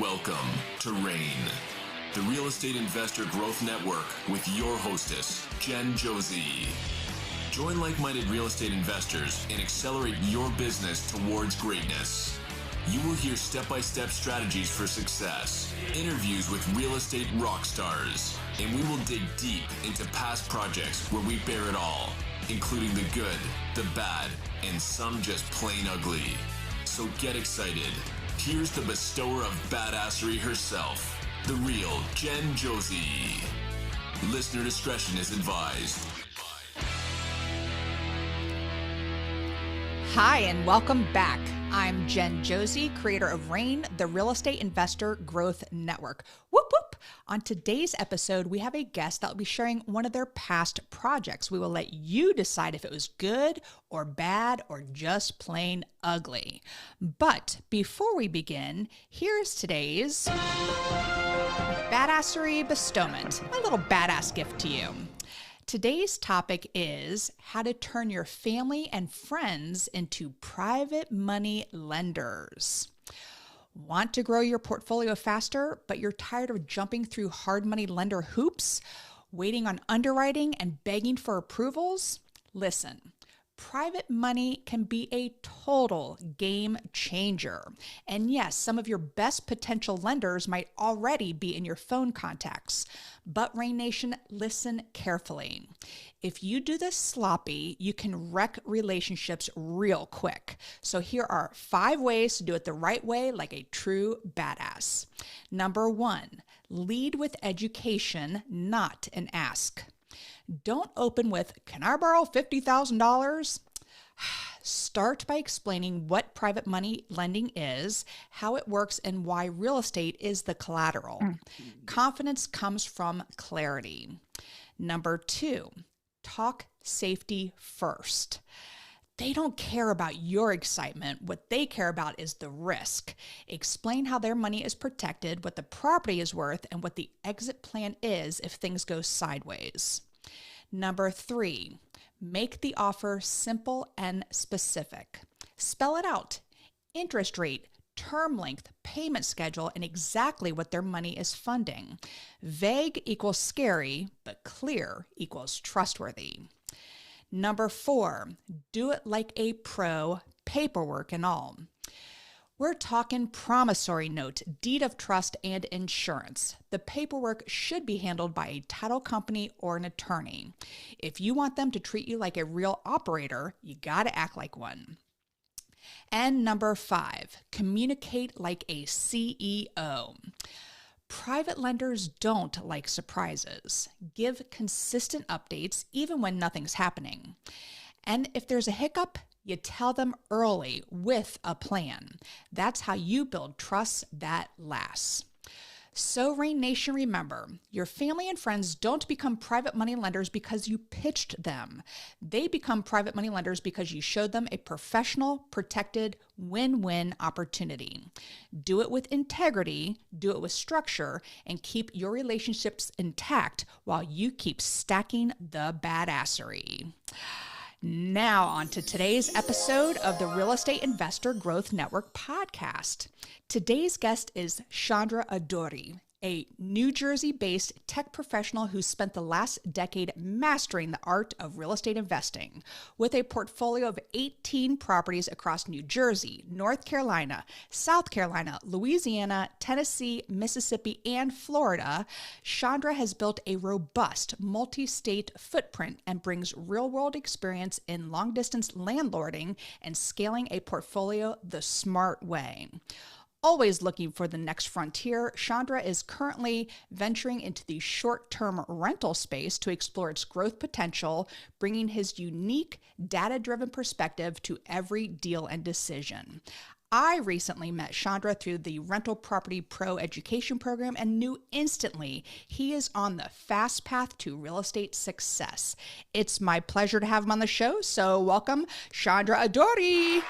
Welcome to RAIN, the Real Estate Investor Growth Network with your hostess, Josey. Join like-minded real estate investors and accelerate your business towards greatness. You will hear step-by-step strategies for success, interviews with real estate rock stars, and we will dig deep into past projects where we bear it all, including the good, the bad, and some just plain ugly. So get excited. Here's the bestower of badassery herself, the real Josey. Listener discretion is advised. Hi, and welcome back. I'm Josey, creator of RAIN, the Real Estate Investor Growth Network. Whoop, whoop. On today's episode, we have a guest that will be sharing one of their past projects. We will let you decide if it was good or bad or just plain ugly. But before we begin, here's today's Badassery Bestowment, a little badass gift to you. Today's topic is how to turn your family and friends into private money lenders. Want to grow your portfolio faster, but you're tired of jumping through hard money lender hoops, waiting on underwriting and begging for approvals? Listen. Private money can be a total game changer. And yes, some of your best potential lenders might already be in your phone contacts. But RAIN Nation, listen carefully. If you do this sloppy, you can wreck relationships real quick. So here are 5 ways to do it the right way like a true badass. Number 1, lead with education, not an ask. Don't open with, "Can I borrow $50,000? Start by explaining what private money lending is, how it works, and why real estate is the collateral. Confidence comes from clarity. Number 2, talk safety first. They don't care about your excitement. What they care about is the risk. Explain how their money is protected, what the property is worth, and what the exit plan is if things go sideways. Number 3, make the offer simple and specific. Spell it out. Interest rate, term length, payment schedule, and exactly what their money is funding. Vague equals scary, but clear equals trustworthy. Number 4, do it like a pro, paperwork and all. We're talking promissory note, deed of trust, and insurance. The paperwork should be handled by a title company or an attorney. If you want them to treat you like a real operator, you gotta act like one. And number 5, communicate like a CEO. Private lenders don't like surprises. Give consistent updates even when nothing's happening. And if there's a hiccup, you tell them early with a plan. That's how you build trust that lasts. So RAIN Nation, remember, your family and friends don't become private money lenders because you pitched them. They become private money lenders because you showed them a professional, protected, win-win opportunity. Do it with integrity, do it with structure, and keep your relationships intact while you keep stacking the badassery. Now on to today's episode of the Real Estate Investor Growth Network podcast. Today's guest is Chandra Adduri, a New Jersey-based tech professional who spent the last decade mastering the art of real estate investing. With a portfolio of 18 properties across New Jersey, North Carolina, South Carolina, Louisiana, Tennessee, Mississippi, and Florida, Chandra has built a robust multi-state footprint and brings real-world experience in long-distance landlording and scaling a portfolio the smart way. Always looking for the next frontier, Chandra is currently venturing into the short-term rental space to explore its growth potential, bringing his unique, data-driven perspective to every deal and decision. I recently met Chandra through the Rental Property Pro education program and knew instantly he is on the fast path to real estate success. It's my pleasure to have him on the show, so welcome, Chandra Adduri.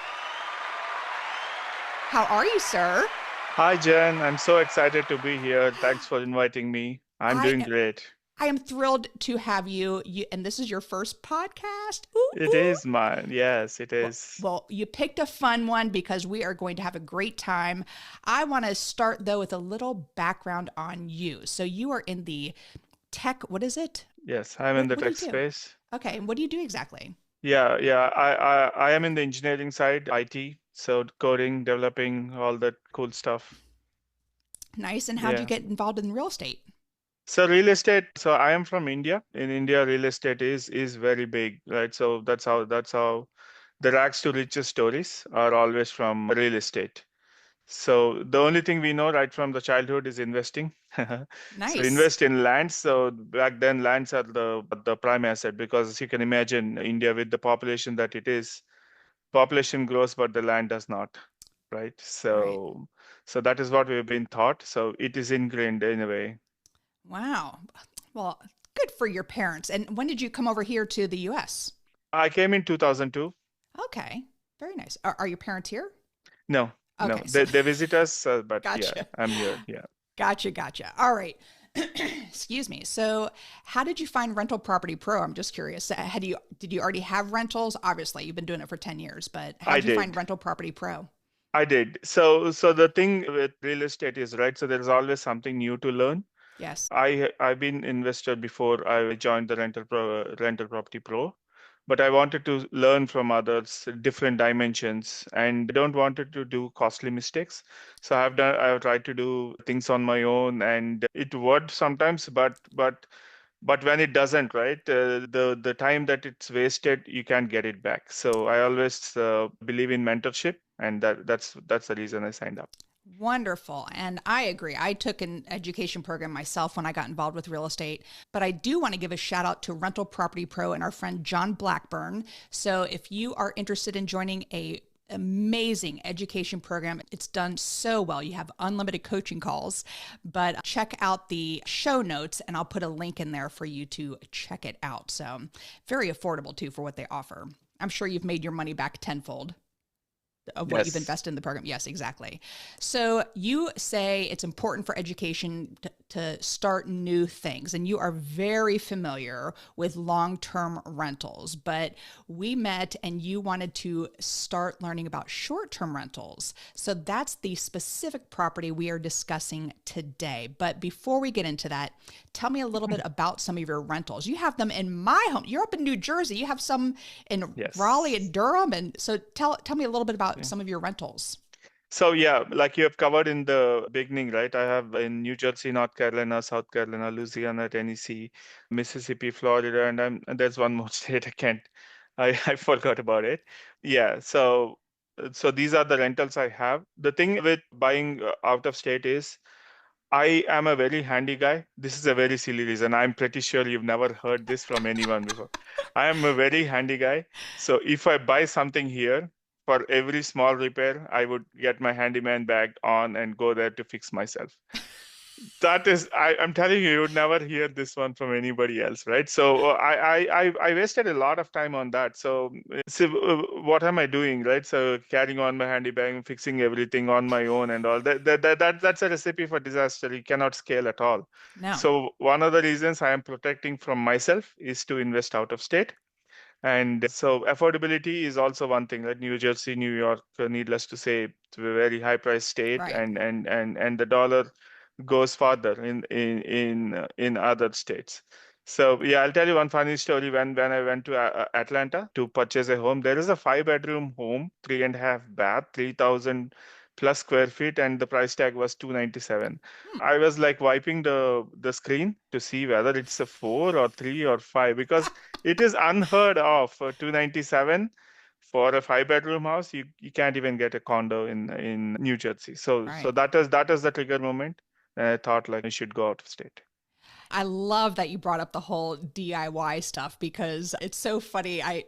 How are you, sir? Hi, Jen. I'm so excited to be here. Thanks for inviting me. I'm doing great. I am thrilled to have you. And this is your first podcast. Ooh, It ooh. is mine. Yes, it Well, is. well, you picked a fun one because we are going to have a great time. I want to start though with a little background on you. So you are in the tech, what is it? Yes, I'm in What, the what do you tech do? space. Okay, and what do you do exactly? Yeah. I am in the engineering side, IT, so coding, developing, all that cool stuff. Nice. And how'd you Yeah. get involved in real estate? So real estate, so I am from India. In India, real estate is very big, right? So that's how the rags to riches stories are always from real estate. So the only thing we know right from the childhood is investing. So Nice. invest in lands. So back then, lands are the prime asset because as you can imagine, India with the population that it is, population grows, but the land does not, right? Right. So that is what we've been taught. So it is ingrained in a way. Wow. Well, good for your parents. And when did you come over here to the US? I came in 2002. Okay. Very nice. Are your parents here? No, no, Okay. So they visit us, but yeah, gotcha. I'm here. Yeah. Gotcha. All right. Excuse me. So, how did you find Rental Property Pro? I'm just curious. Did you already have rentals? Obviously, you've been doing it for 10 years, but how I did you find did. Rental Property Pro? I did. So the thing with real estate is, right, so there's always something new to learn. Yes. I've been investor before I joined the rental property pro, but I wanted to learn from others different dimensions and don't wanted to do costly mistakes. So I've tried to do things on my own and it worked sometimes, but when it doesn't, right, the time that it's wasted, you can't get it back. So I always believe in mentorship, and that's the reason I signed up. Wonderful. And I agree. I took an education program myself when I got involved with real estate, but I do want to give a shout out to Rental Property Pro and our friend John Blackburn. So if you are interested in joining a amazing education program, it's done so well. You have unlimited coaching calls, but check out the show notes and I'll put a link in there for you to check it out. So very affordable too for what they offer. I'm sure you've made your money back tenfold of what you've Yes. invested in the program. Yes, exactly. So you say it's important for education to start new things, and you are very familiar with long-term rentals, but we met and you wanted to start learning about short-term rentals. So that's the specific property we are discussing today. But before we get into that, tell me a little bit about some of your rentals. You have them in my home. You're up in New Jersey. You have some in Raleigh Yes. and Durham. And so tell me a little bit about Yeah. some of your rentals. So yeah, like you have covered in the beginning, right? I have in New Jersey, North Carolina, South Carolina, Louisiana, Tennessee, Mississippi, Florida, and there's one more state I can't, I forgot about it. Yeah, so these are the rentals I have. The thing with buying out of state is I am a very handy guy. This is a very silly reason. I'm pretty sure you've never heard this from anyone before. I am a very handy guy. So if I buy something here, for every small repair, I would get my handyman bag on and go there to fix myself. That is, I'm telling you, you would never hear this one from anybody else, right? So I wasted a lot of time on that. So what am I doing, right? So carrying on my handy bag, fixing everything on my own and all that's a recipe for disaster. You cannot scale at all. No. So one of the reasons I am protecting from myself is to invest out of state. And so affordability is also one thing, right? New Jersey, New York, needless to say, it's a very high price state, Right. and the dollar goes farther in other states. So yeah, I'll tell you one funny story. When I went to Atlanta to purchase a home, there is a 5 bedroom home, 3.5 bath, 3,000 plus square feet, and the price tag was 297. Hmm. I was like wiping the screen to see whether it's a 4 or 3 or 5 because it is unheard of for 297 for a 5 bedroom house. You can't even get a condo in New Jersey. So Right. that is the trigger moment. And I thought like I should go out of state. I love that you brought up the whole DIY stuff because it's so funny. I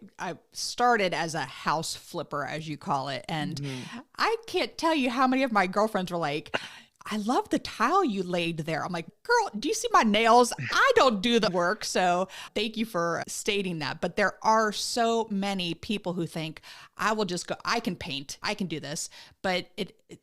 started as a house flipper, as you call it, and Mhm. I can't tell you how many of my girlfriends were like, I love the tile you laid there. I'm like, girl, do you see my nails? I don't do the work. So thank you for stating that. But there are so many people who think, I will just go, I can paint, I can do this. But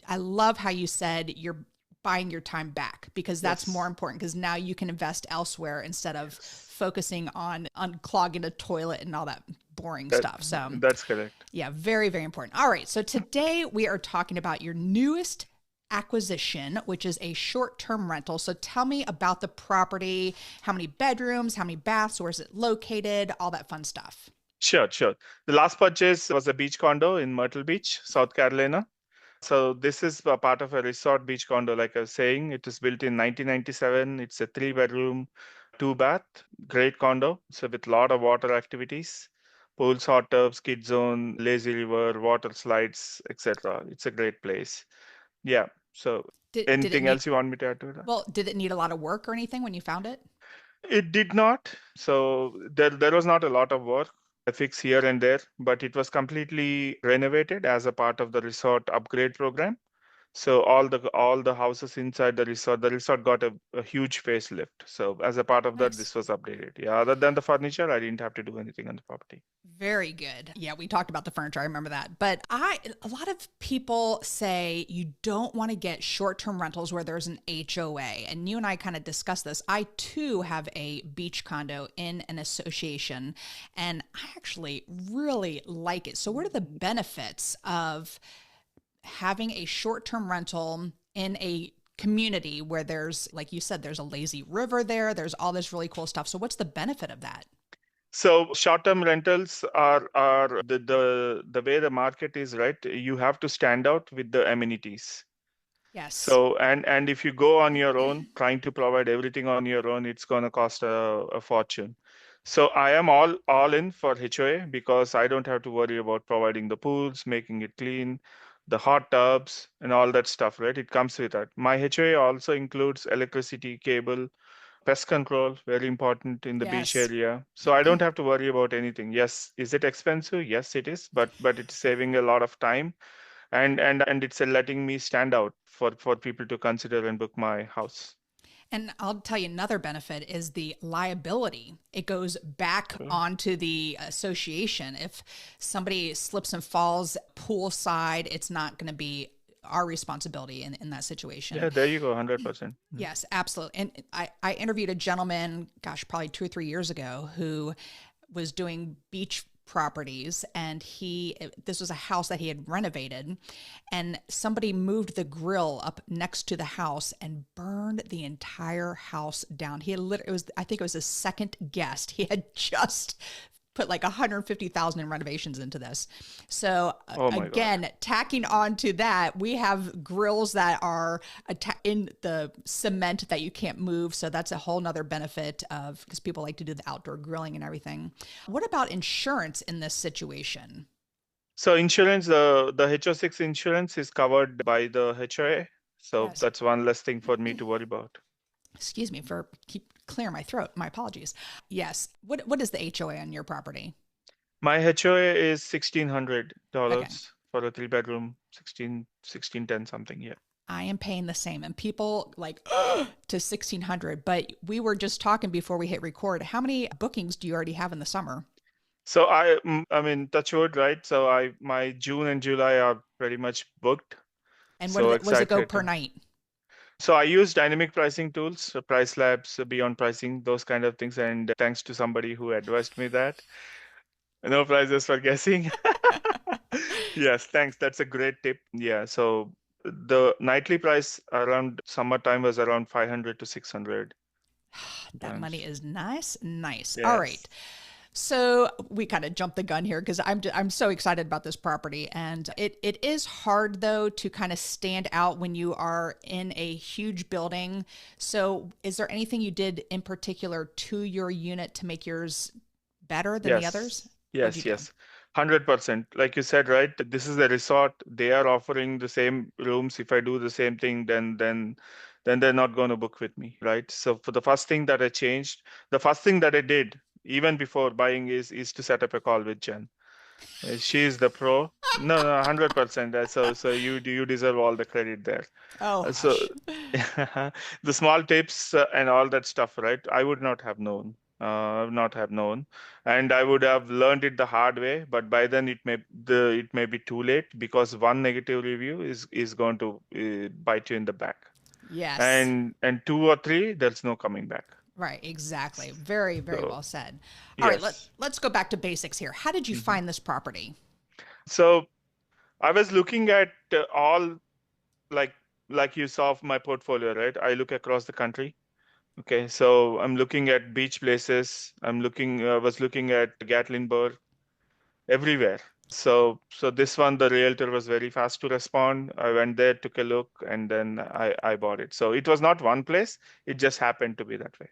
I love how you said you're buying your time back, because that's more Yes. important, because now you can invest elsewhere instead of Yes. focusing on unclogging a toilet and all that boring That stuff. So that's correct. yeah, very, very important. All right. So today we are talking about your newest acquisition, which is a short-term rental. So tell me about the property, how many bedrooms, how many baths, where is it located, all that fun stuff. Sure, sure. The last purchase was a beach condo in Myrtle Beach, South Carolina. So this is a part of a resort beach condo, like I was saying. It was built in 1997. It's a three-bedroom, two-bath, great condo. So with a lot of water activities, pools, hot tubs, kid zone, lazy river, water slides, etc. It's a great place. Yeah. So Did it anything need, else you want me to add to that? well, did it need a lot of work or anything when you found it? It did not. So there was not a lot of work, a fix here and there, but it was completely renovated as a part of the resort upgrade program. So all the houses inside the resort got a huge facelift. So as a part of that, Nice. this was updated. Yeah, other than the furniture, I didn't have to do anything on the property. Very good. Yeah, we talked about the furniture. I remember that. But a lot of people say you don't want to get short-term rentals where there's an HOA. And you and I kind of discussed this. I too have a beach condo in an association, and I actually really like it. So what are the benefits of having a short-term rental in a community where there's, like you said, there's a lazy river there, there's all this really cool stuff. So what's the benefit of that? So short-term rentals are the way the market is, right? You have to stand out with the amenities. Yes. So and if you go on your own, trying to provide everything on your own, it's gonna cost a fortune. So I am all in for HOA because I don't have to worry about providing the pools, making it clean, the hot tubs, and all that stuff, right? It comes with that. My HOA also includes electricity, cable, pest control, very important in the beach Yes. area. So I don't have to worry about anything. Yes, is it expensive? Yes, it is, but it's saving a lot of time and it's letting me stand out for people to consider and book my house. And I'll tell you another benefit is the liability. It goes back Okay. onto the association. If somebody slips and falls poolside, it's not going to be our responsibility in that situation. Yeah, there you go, 100%. Yes, absolutely. And I interviewed a gentleman, gosh, probably 2 or 3 years ago, who was doing beach properties, and this was a house that he had renovated, and somebody moved the grill up next to the house and burned the entire house down. He had it was, I think it was his second guest. He had just put like 150,000 in renovations into this. So Oh my God. again, tacking on to that, we have grills that are in the cement that you can't move. So that's a whole nother benefit of, because people like to do the outdoor grilling and everything. What about insurance in this situation? So insurance, the HO6 insurance is covered by the HOA. So Yes. that's one less thing for me to worry about. Excuse me for keep clear my throat. My apologies. Yes. What is the HOA on your property? My HOA is Okay. $1,600 for a three-bedroom, 1610 something. Yeah. I am paying the same. And people like to 1600, but we were just talking before we hit record. How many bookings do you already have in the summer? So I mean, touch wood, right? So my June and July are pretty much booked. And So what does it go excited. per night? So I use dynamic pricing tools, price labs, beyond pricing, those kind of things. And thanks to somebody who advised me that. No prizes for guessing. Yes, thanks. That's a great tip. Yeah. So the nightly price around summertime was around 500 to 600 That money times. is nice. Nice. All right. Yes. So we kind of jumped the gun here because I'm so excited about this property, and it is hard though to kind of stand out when you are in a huge building. So is there anything you did in particular to your unit to make yours better than the Yes. others? What'd you Yes. do? Yes. 100%. Like you said, right? This is a resort. They are offering the same rooms. If I do the same thing, then they're not going to book with me, right? So for the first thing that I changed, the first thing that I did even before buying is to set up a call with Jen. She is the pro. No, no, 100%. So you deserve all the credit there. Oh, So hush. the small tips and all that stuff, right? I would not have known. Not have known, and I would have learned it the hard way. But by then, it may be too late because one negative review is going to bite you in the back. Yes. And two or three, there's no coming back. Right, exactly. Very, very So well said. All right, yes. let's go back to basics here. How did you Mhm. find this property? So I was looking at all, like you saw of my portfolio, right? I look across the country. Okay, so I'm looking at beach places. Was looking at Gatlinburg, everywhere. So this one, the realtor was very fast to respond. I went there, took a look, and then I bought it. So it was not one place. It just happened to be that way.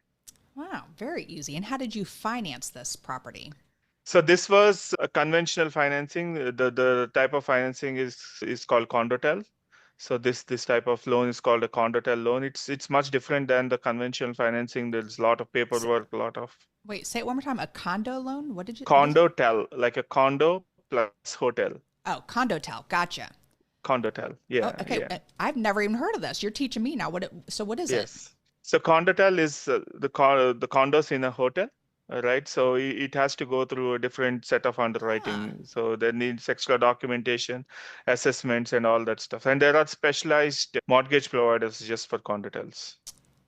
Wow, very easy. And how did you finance this property? So this was a conventional financing. The type of financing is called condotel. So this type of loan is called a condotel loan. It's much different than the conventional financing. There's a lot of S- paperwork, a lot of Wait, say it one more time. A condo loan? What is it? condotel, like a condo plus hotel. Oh, condotel. Gotcha. Condotel. Oh, Yeah, okay. yeah. I've never even heard of this. You're teaching me now. What is it? Yes. So condotel is the condos in a hotel, right? So it has to go through a different set of Ah, underwriting. So there needs extra documentation, assessments, and all that stuff. And there are specialized mortgage providers just for condotels.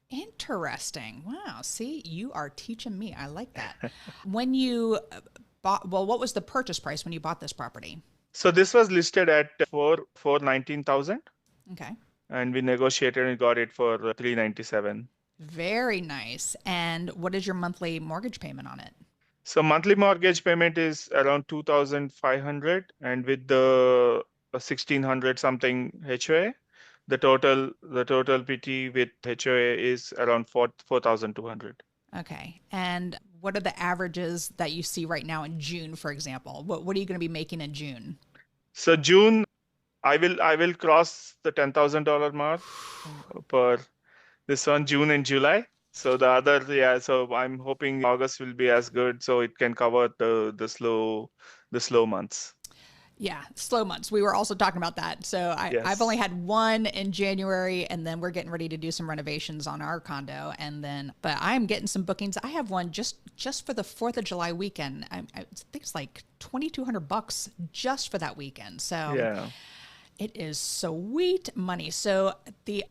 interesting. Wow. See, you are teaching me. I like that. When you bought, well, what was the purchase price when you bought this property? So this was listed at 419,000, Okay. and we negotiated and got it for 397. Very nice. And what is your monthly mortgage payment on it? So monthly mortgage payment is around 2,500, and with the 1,600 something HOA, the total PT with HOA is around 4,200. Okay. And what are the averages that you see right now in June, for example? What are you going to be making in June? So June, I will cross the $10,000 mark per this one, June and July. So the other, yeah, so I'm hoping August will be as good, so it can cover the slow months. Yeah, slow months. We were also talking about that. So I've only Yes. had one in January, and then we're getting ready to do some renovations on our condo. And then, but I'm getting some bookings. I have one just for the 4th of July weekend. I think it's like $2,200 just for that weekend. So Yeah. it is sweet money. So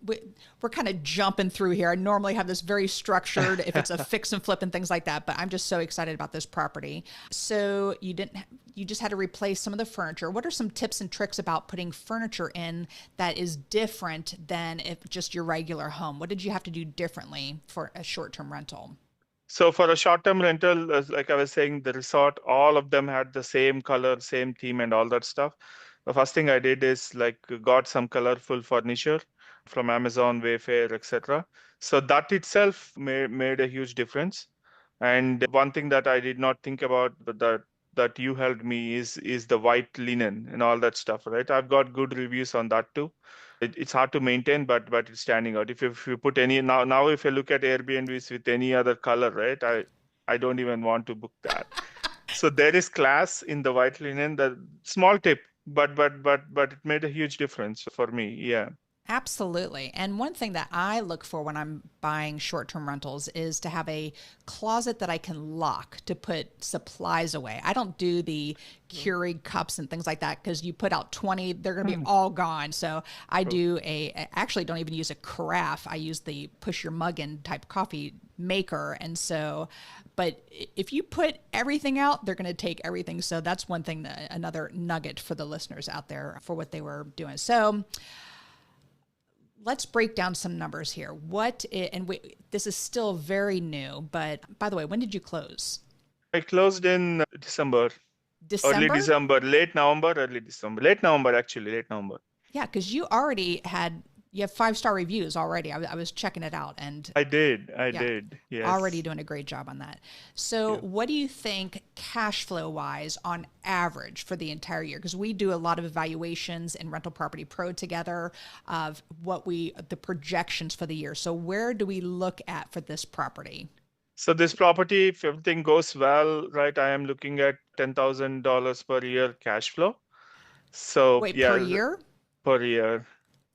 we're kind of jumping through here. I normally have this very structured if it's a fix and flip and things like that, but I'm just so excited about this property. So you just had to replace some of the furniture. What are some tips and tricks about putting furniture in that is different than if just your regular home? What did you have to do differently for a short-term rental? So for a short-term rental, like I was saying, the resort, all of them had the same color, same theme, and all that stuff. The first thing I did is like got some colorful furniture from Amazon, Wayfair, etc. So that itself made a huge difference. And one thing that I did not think about, but that you helped me is the white linen and all that stuff, right? I've got good reviews on that too. It's hard to maintain, but it's standing out. If you put any now if you look at Airbnbs with any other color, right? I don't even want to book that. So there is class in the white linen. The small tip, but it made a huge difference for me. Yeah. Absolutely. And one thing that I look for when I'm buying short term rentals is to have a closet that I can lock to put supplies away. I don't do the Keurig cups and things like that because you put out 20, they're going to be all gone. So I do actually don't even use a carafe. I use the push your mug in type coffee maker. And so, but if you put everything out, they're going to take everything. So that's one thing, another nugget for the listeners out there for what they were doing. So, let's break down some numbers here. This is still very new, but by the way, when did you close? I closed in December, early December? December, late November, early December, late November actually, late November. Yeah, because you have 5-star reviews already. I was checking it out, and I yeah, did, already yes. doing a great job on that. So, Yeah. what do you think cash flow wise on average for the entire year? Because we do a lot of evaluations in Rental Property Pro together of the projections for the year. So, where do we look at for this property? So this property, if everything goes well, right, I am looking at $10,000 per year cash flow. So Wait, per yeah, year? per year,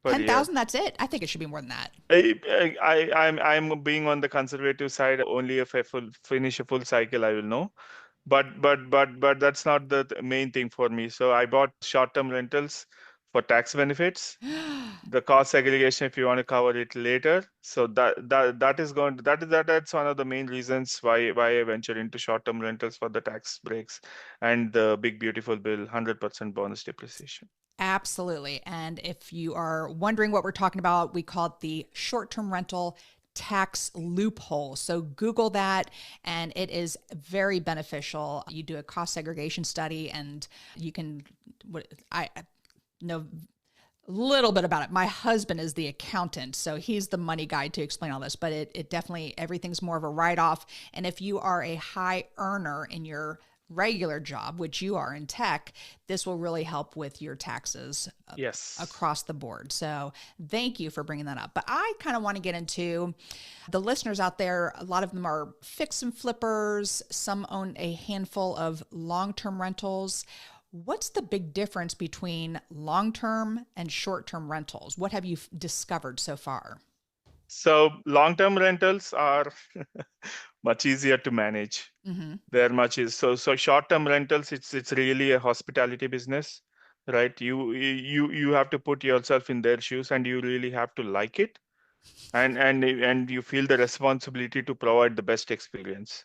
per year. 10,000, that's it? I think it should be more than that. I'm being on the conservative side. Only if I finish a full cycle, I will know. But that's not the main thing for me. So I bought short-term rentals for tax benefits. The cost segregation, if you want to cover it later. So that is going to, that's one of the main reasons why I ventured into short-term rentals for the tax breaks and the big beautiful bill, 100% bonus depreciation. Absolutely. And if you are wondering what we're talking about, we call it the short term rental tax loophole. So Google that, and it is very beneficial. You do a cost segregation study, and you can, I know a little bit about it. My husband is the accountant, so he's the money guy to explain all this, but it definitely, everything's more of a write off. And if you are a high earner in your regular job, which you are in tech, this will really help with your taxes Yes. across the board. So thank you for bringing that up. But I kind of want to get into the listeners out there. A lot of them are fix and flippers. Some own a handful of long-term rentals. What's the big difference between long-term and short-term rentals? What have you discovered so far? So long-term rentals are much easier to manage. Mm-hmm. They're much is so short-term rentals. It's really a hospitality business, right? You have to put yourself in their shoes, and you really have to like it, and you feel the responsibility to provide the best experience.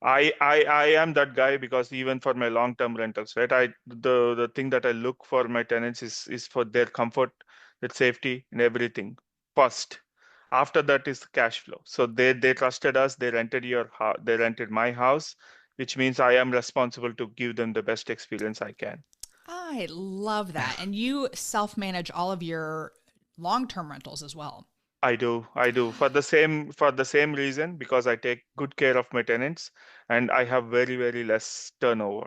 I am that guy because even for my long-term rentals, right? The thing that I look for my tenants is for their comfort, their safety, and everything first. After that is cash flow. So they trusted us. They rented they rented my house, which means I am responsible to give them the best experience I can. I love that. And you self-manage all of your long-term rentals as well. I do for the same reason because I take good care of my tenants and I have very less turnover.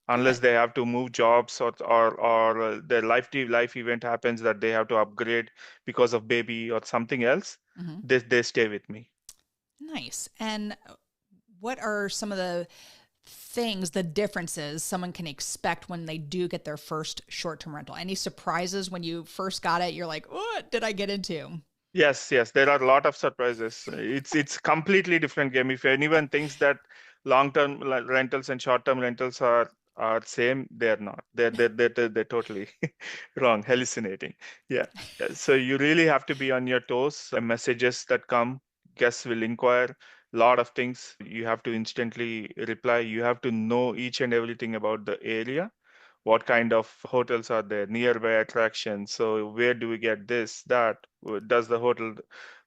Unless Good. they have to move jobs or their life event happens that they have to upgrade because of baby or something else, Mm-hmm. they stay with me. Nice. And what are some of the things, the differences someone can expect when they do get their first short-term rental? Any surprises when you first got it? You're like, what did I get into? Yes, there are a lot of surprises. It's completely different game. If anyone thinks that long-term rentals and short-term rentals are same, they're not. They're totally wrong, hallucinating. Yeah. So you really have to be on your toes. Messages that come, guests will inquire. Lot of things you have to instantly reply. You have to know each and everything about the area, what kind of hotels are there, nearby attractions. So where do we get this, that? Does the hotel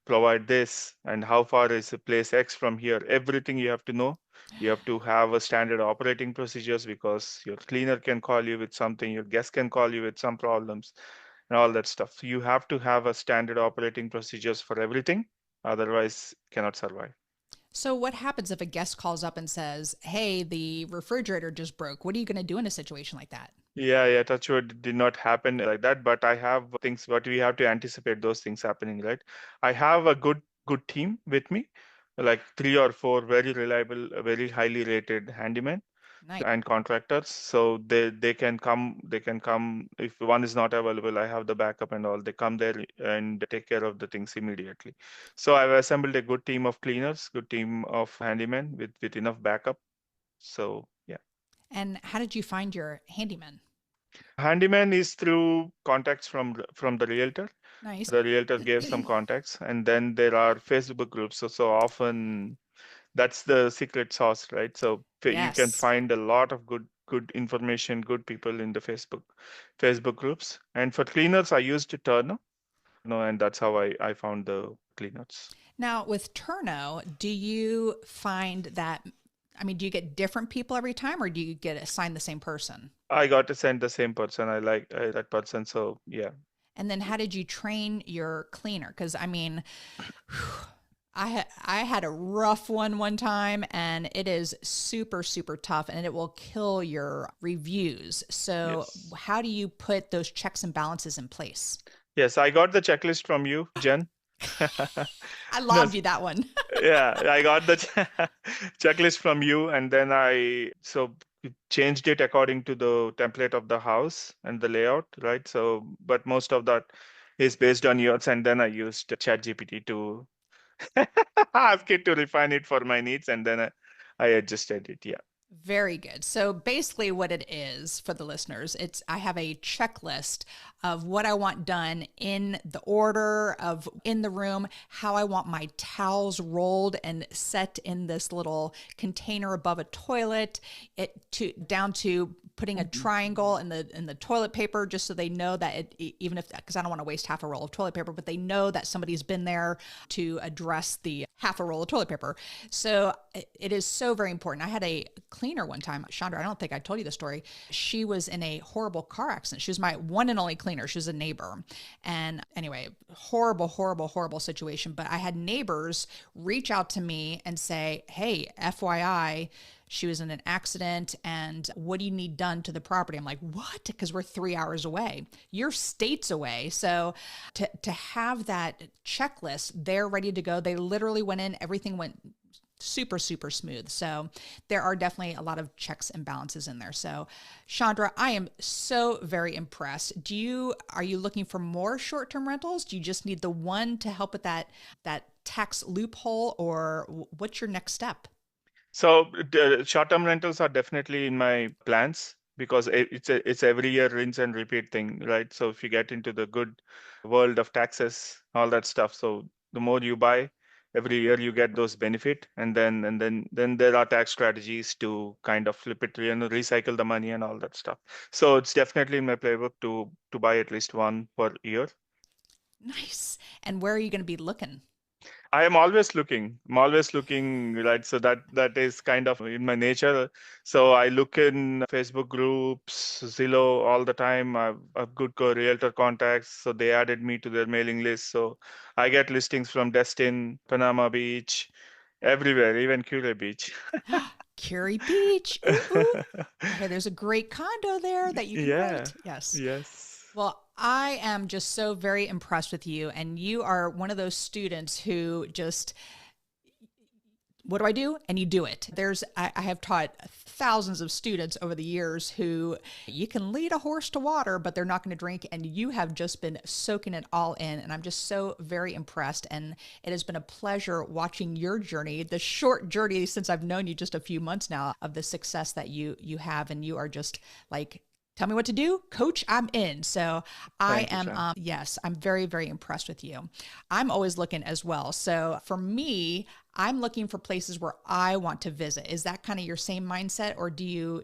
provide this? And how far is the place X from here? Everything you have to know. You have to have a standard operating procedures because your cleaner can call you with something, your guest can call you with some problems, and all that stuff. So you have to have a standard operating procedures for everything. Otherwise, cannot survive. So what happens if a guest calls up and says, hey, the refrigerator just broke? What are you going to do in a situation like that? Yeah, touch wood did not happen like that, but I have things, but we have to anticipate those things happening, right? I have a good team with me, like three or four very reliable, very highly rated handymen Nice. and contractors. So they can come if one is not available, I have the backup and all. They come there and take care of the things immediately. So I've assembled a good team of cleaners, good team of handymen with enough backup. So yeah. And how did you find your handyman? Handyman is through contacts from the realtor. Nice. The realtor gave some contacts, and then there are Facebook groups. So often that's the secret sauce, right? So you can Yes. find a lot of good information, good people in the Facebook groups. And for cleaners, I used Turner, and that's how I found the cleaners. Now, with Turno, do you find that, I mean, do you get different people every time or do you get assigned the same person? I got to send the same person. I like that person, so yeah. And then how did you train your cleaner? Because I mean, I had a rough one time, and it is super tough, and it will kill your reviews. So Yes. how do you put those checks and balances in place? Yes, I got the checklist from you, Jen. I No, lobbed you that one. yeah, I got the checklist from you, and then I changed it according to the template of the house and the layout, right? So, but most of that is based on yours, and then I used ChatGPT to ask it to refine it for my needs, and then I adjusted it. Yeah. Very good. So basically what it is for the listeners, I have a checklist of what I want done in the order of in the room, how I want my towels rolled and set in this little container above a toilet, it to down to putting a triangle in the toilet paper just so they know that even if, because I don't want to waste half a roll of toilet paper, but they know that somebody's been there to address the half a roll of toilet paper. So it is so very important. I had a cleaner one time, Chandra, I don't think I told you the story. She was in a horrible car accident. She was my one and only cleaner. She was a neighbor. And anyway, horrible situation. But I had neighbors reach out to me and say, hey, FYI, she was in an accident and what do you need done to the property? I'm like, what? Because we're 3 hours away. You're states away. So to have that checklist, they're ready to go. They literally went in, everything went super smooth. So there are definitely a lot of checks and balances in there. So Chandra, I am so very impressed. Are you looking for more short-term rentals? Do you just need the one to help with that tax loophole, or what's your next step? So short-term rentals are definitely in my plans because it's every year rinse and repeat thing, right? So if you get into the good world of taxes, all that stuff, so the more you buy, every year you get those benefit, and then there are tax strategies to kind of flip it, recycle the money and all that stuff. So it's definitely in my playbook to buy at least one per year. Nice. And where are you going to be looking? I am always looking. I'm always looking, right? So that is kind of in my nature. So I look in Facebook groups, Zillow all the time. I've good realtor contacts, so they added me to their mailing list. So I get listings from Destin, Panama Beach, everywhere, even Cure Beach. Curie Beach. Ooh, ooh. Okay, there's a great condo there that you can Yeah. rent. Yes. Yes. Well, I am just so very impressed with you. And you are one of those students who just, what do I do? And you do it. I have taught thousands of students over the years who you can lead a horse to water, but they're not going to drink. And you have just been soaking it all in. And I'm just so very impressed. And it has been a pleasure watching your journey, the short journey since I've known you just a few months now, of the success that you have. And you are just like, tell me what to do, coach, I'm in. So Thank you, Jen. yes, I'm very, very impressed with you. I'm always looking as well. So for me, I'm looking for places where I want to visit. Is that kind of your same mindset, or do you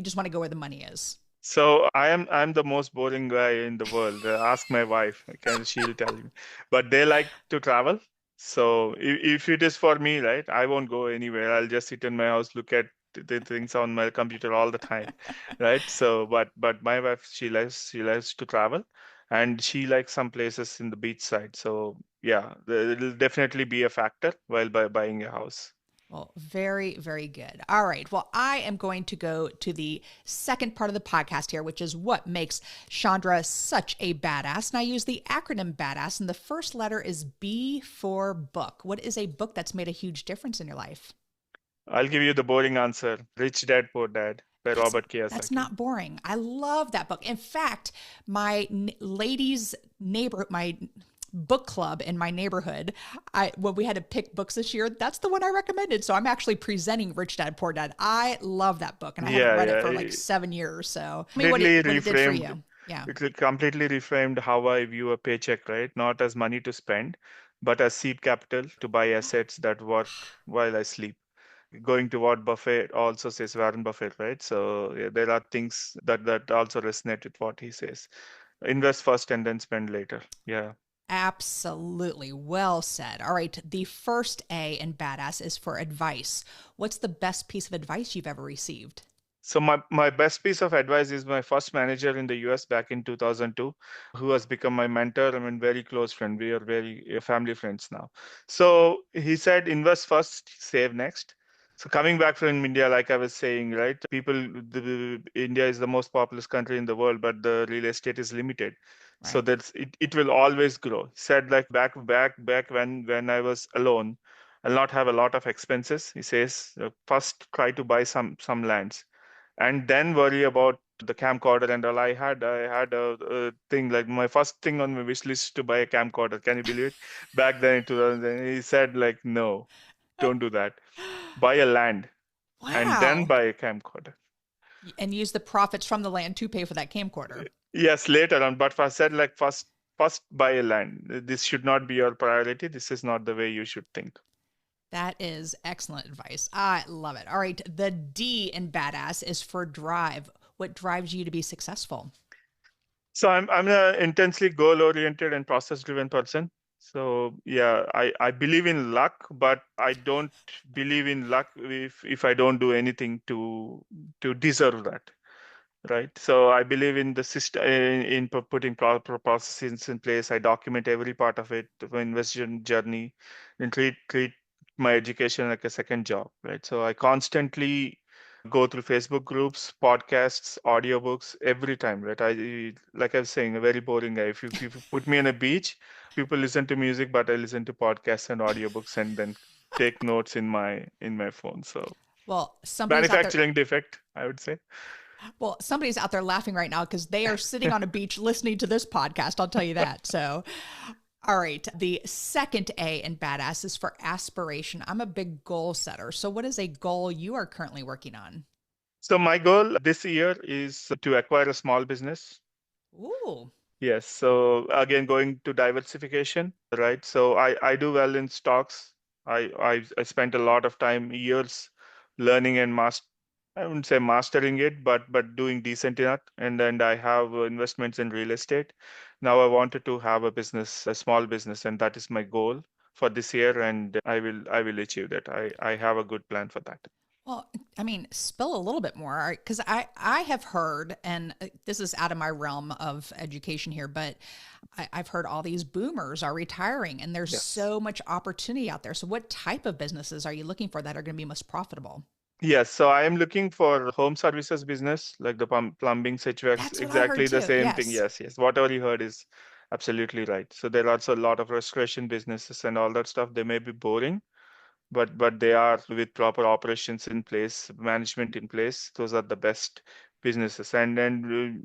just want to go where the money is? So I'm the most boring guy in the world. Ask my wife, okay, she'll tell you. But they like to travel. So if it is for me, right, I won't go anywhere. I'll just sit in my house, look at the things on my computer all the time, right? So, but my wife, she likes to travel, and she likes some places in the beach side. So yeah, it'll definitely be a factor while buying a house. Well, very, very good. All right. Well, I am going to go to the second part of the podcast here, which is what makes Chandra such a badass. And I use the acronym BADASS, and the first letter is B for book. What is a book that's made a huge difference in your life? I'll give you the boring answer: Rich Dad Poor Dad by That's Robert that's Kiyosaki. not boring. I love that book. In fact, my ladies neighbor, my book club in my neighborhood, when we had to pick books this year, that's the one I recommended. So I'm actually presenting Rich Dad Poor Dad. I love that book, and I haven't Yeah, read it yeah. for like 7 years. So tell me Completely what it did for reframed. you. Yeah. It completely reframed how I view a paycheck, right? Not as money to spend, but as seed capital to buy assets that work while I sleep. Going to what Buffett also says, Warren Buffett, right? So yeah, there are things that also resonate with what he says. Invest first and then spend later. Yeah. Absolutely. Well said. All right. The first A in badass is for advice. What's the best piece of advice you've ever received? So my best piece of advice is my first manager in the US back in 2002, who has become my mentor. I mean, very close friend. We are very family friends now. So he said, invest first, save next. So coming back from India, like I was saying, right, India is the most populous country in the world, but the real estate is limited. So Right. it will always grow. He said like back when I was alone, I'll not have a lot of expenses. He says, first try to buy some lands and then worry about the camcorder and all. I had a thing like my first thing on my wish list to buy a camcorder. Can you believe it? Back then in 2000, he said like, no, don't do that. Buy a land. and then Wow. buy a camcorder. And use the profits from the land to pay for that camcorder. Yes, later on. But I said like first buy a land. This should not be your priority. This is not the way you should think. That is excellent advice. I love it. All right. The D in badass is for drive. What drives you to be successful? So I'm an intensely goal oriented and process driven person. So yeah, I believe in luck, but I don't believe in luck if I don't do anything to deserve that. Right. So I believe in the system in putting proper processes in place. I document every part of it, my investment journey, and treat my education like a second job. Right. So I constantly go through Facebook groups, podcasts, audiobooks every time. Right. Like I was saying, a very boring guy. If you put me on a beach, people listen to music, but I listen to podcasts and audiobooks, and then take notes in my phone. So Well, somebody's out there. manufacturing defect, I would say. Well, somebody's out there laughing right now because they are sitting on a beach listening to this podcast. I'll tell you that. So, all right. The second A in badass is for aspiration. I'm a big goal setter. So, what is a goal you are currently working on? So my goal this year is to acquire a small business. Ooh, Yes. So again, going to diversification, right? So I do well in stocks. I spent a lot of time, years learning and I wouldn't say mastering it, but doing decent in it. And then I have investments in real estate. Now I wanted to have a business, a small business, and that is my goal for this year. And I will achieve that. I have a good plan for that. well, I mean, spill a little bit more because I have heard, and this is out of my realm of education here, but I've heard all these boomers are retiring and there's Yes. so much opportunity out there. So, what type of businesses are you looking for that are going to be most profitable? Yes, so I am looking for home services business, like the plumbing, HVACs, That's what I heard exactly the too. same thing. Yes. Yes, yes. Whatever you heard is absolutely right. So there are also a lot of restoration businesses and all that stuff. They may be boring, but they are with proper operations in place, management in place. Those are the best businesses. And then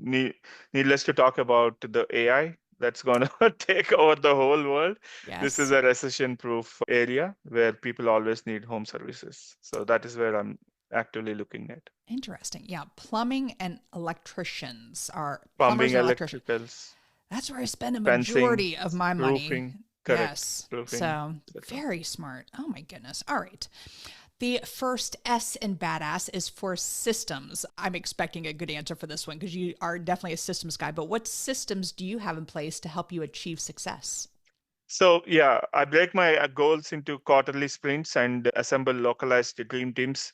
needless to talk about the AI that's going to take over the whole world. This is Yes. a recession-proof area where people always need home services. So that is where I'm actively looking at. Interesting. Yeah. Plumbing and electricians are plumbers Plumbing, and electricians. electricals, That's where I spend a fencing, majority of my money. roofing, correct, Yes. roofing, So etc. very smart. Oh my goodness. All right. The first S in badass is for systems. I'm expecting a good answer for this one because you are definitely a systems guy. But what systems do you have in place to help you achieve success? So yeah, I break my goals into quarterly sprints and assemble localized dream teams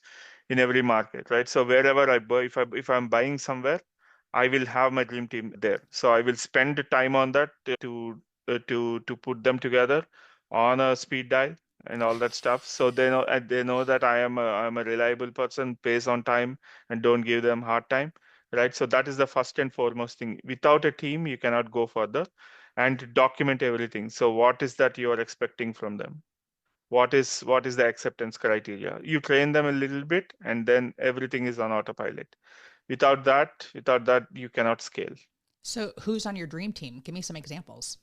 in every market, right? So wherever I buy, if I'm buying somewhere, I will have my dream team there. So I will spend time on that to put them together on a speed dial and all that stuff. So they know that I'm a reliable person, pays on time, and don't give them hard time, right? So that is the first and foremost thing. Without a team, you cannot go further, and document everything. So what is that you are expecting from them? What is the acceptance criteria? You train them a little bit, and then everything is on autopilot. Without that, you cannot scale. So, who's on your dream team? Give me some examples.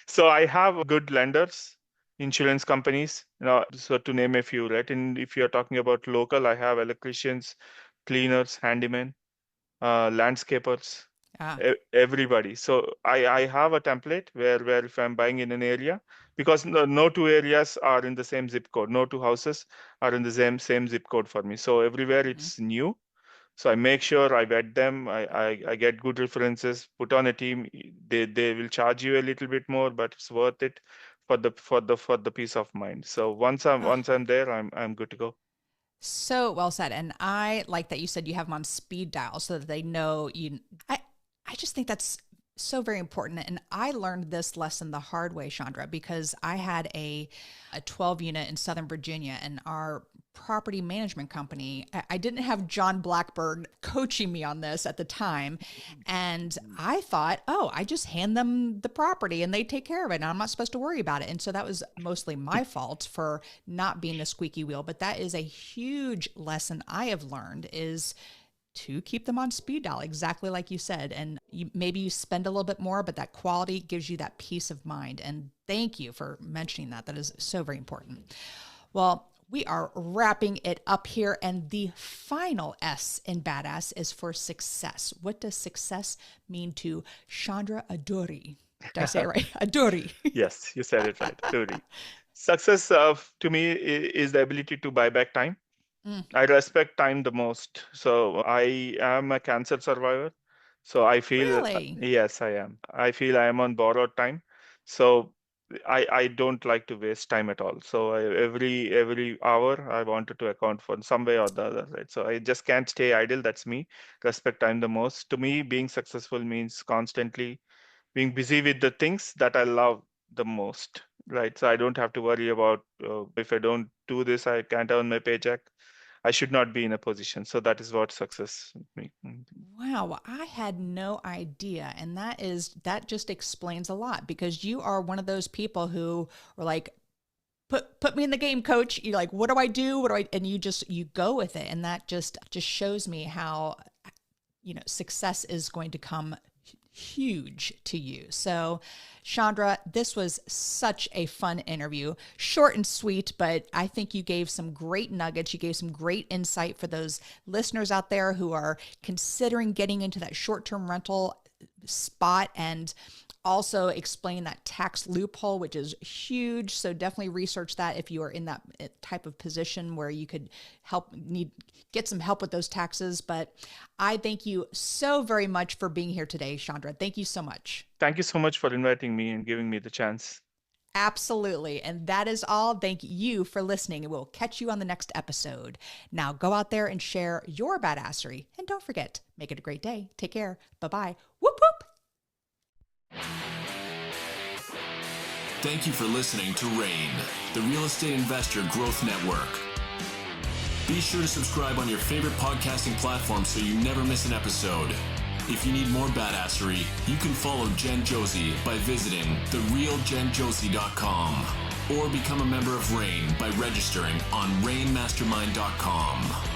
So I have good lenders, insurance companies, so to name a few, right? And if you're talking about local, I have electricians, cleaners, handymen, landscapers, Ah, everybody. So I have a template where if I'm buying in an area, because no two areas are in the same zip code, no two houses are in the same zip code for me. So everywhere mhm. it's new. So I make sure I vet them. I get good references. Put on a team. They will charge you a little bit more, but it's worth it for the peace of mind. So Ah, once I'm there, I'm good to go. so well said. And I like that you said you have them on speed dial so that they know you. I just think that's so very important. And I learned this lesson the hard way, Chandra, because I had a 12 unit in Southern Virginia and our property management company. I didn't have John Blackburn coaching me on this at the time. And I thought, oh, I just hand them the property and they take care of it. And I'm not supposed to worry about it. And so that was mostly my fault for not being the squeaky wheel. But that is a huge lesson I have learned is to keep them on speed dial, exactly like you said. And maybe you spend a little bit more, but that quality gives you that peace of mind. And thank you for mentioning that. That is so very important. Well, We are wrapping it up here, and the final S in badass is for success. What does success mean to Chandra Adduri? Did I say it right? Adduri. Yes, you said it right. Totally. Success to me is the ability to buy back time. I respect time the most. So I am a cancer survivor. So I feel, Really? yes, I am. I feel I am on borrowed time. So I don't like to waste time at all. So every hour I wanted to account for in some way or the other, right? So I just can't stay idle. That's me. Respect time the most. To me, being successful means constantly being busy with the things that I love the most, right? So I don't have to worry about if I don't do this, I can't earn my paycheck. I should not be in a position. So that is what success means. Wow, I had no idea. And that just explains a lot, because you are one of those people who are like, put me in the game, coach. You're like, what do I do? And you go with it. And that just shows me how, success is going to come huge to you. So, Chandra, this was such a fun interview. Short and sweet, but I think you gave some great nuggets. You gave some great insight for those listeners out there who are considering getting into that short-term rental spot, and also explain that tax loophole, which is huge. So definitely research that if you are in that type of position where you could get some help with those taxes. But I thank you so very much for being here today, Chandra. Thank you so much. Thank you so much for inviting me and giving me the chance. Absolutely. And that is all. Thank you for listening, and we'll catch you on the next episode. Now go out there and share your badassery. And don't forget, make it a great day. Take care. Bye-bye. Whoop, whoop. Thank you for listening to RAIN, the Real Estate Investor Growth Network. Be sure to subscribe on your favorite podcasting platform so you never miss an episode. If you need more badassery, you can follow Jen Josey by visiting therealjenjosey.com or become a member of RAIN by registering on rainmastermind.com.